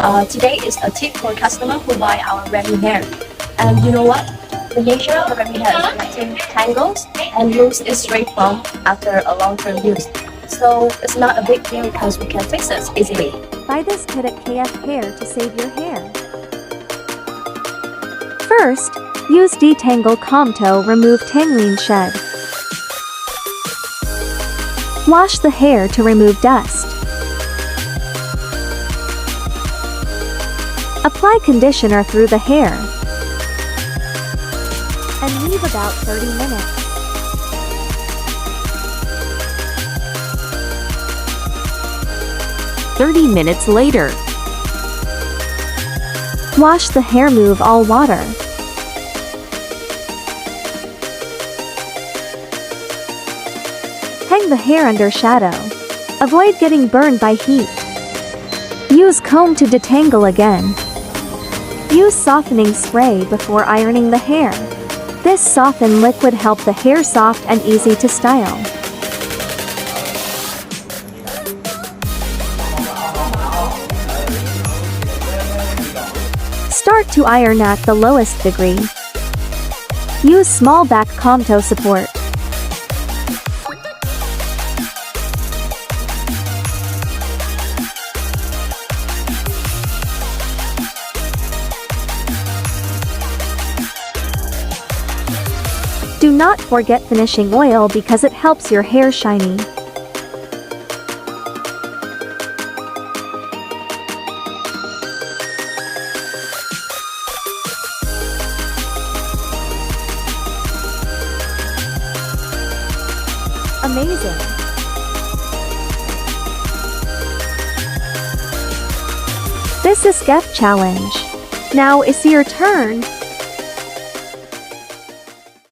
Today is a tip for customer who buy our Remy hair. And you know what? The nature of the Remy hair is collecting tangles and lose its straight form after a long-term use. So it's not a big deal because we can fix it easily. Buy this kit at Kfhair to save your hair. First, use Detangle 𝐤𝐿𝐴 remove tangling shed. Wash the hair to remove dust. Apply conditioner through the hair and leave about 30 minutes. Minutes later. Wash the hair, remove all water. Hang the hair under shadow. Avoid getting burned by heat. Use comb to detangle again. Use softening spray before ironing the hair. This softened liquid helps the hair soft and easy to style. Start to iron at the lowest degree. Use small back 𝐤𝐿𝐴 support. Do not forget finishing oil because it helps your hair shiny. Amazing! This is 𝐤𝐿𝐴 challenge. Now it's your turn.